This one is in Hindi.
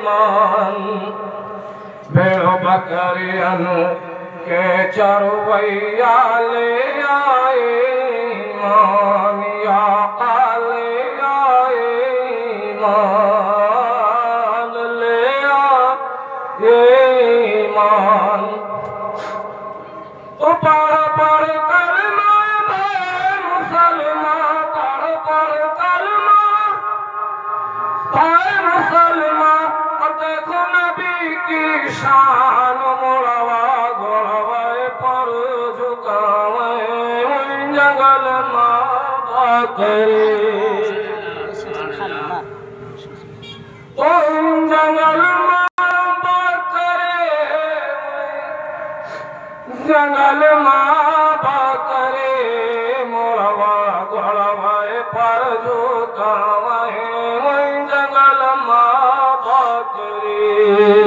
ईमान भेड़ बकरियन के चरवैया ले आए ईमान या ले आए ईमान ले आए ईमान ओ पढ़ पढ़ कलमा मुसलमान पढ़ पढ़ कलमा मुसलमान और देखो नबी की शान मोड़वा गोड़वे पर झुकावे जंगल माँ बकरी जंगल माँ बकरी जंगल माँ बकरी मोड़वा गोड़वे पर झुकावे जंगल माँ बकरी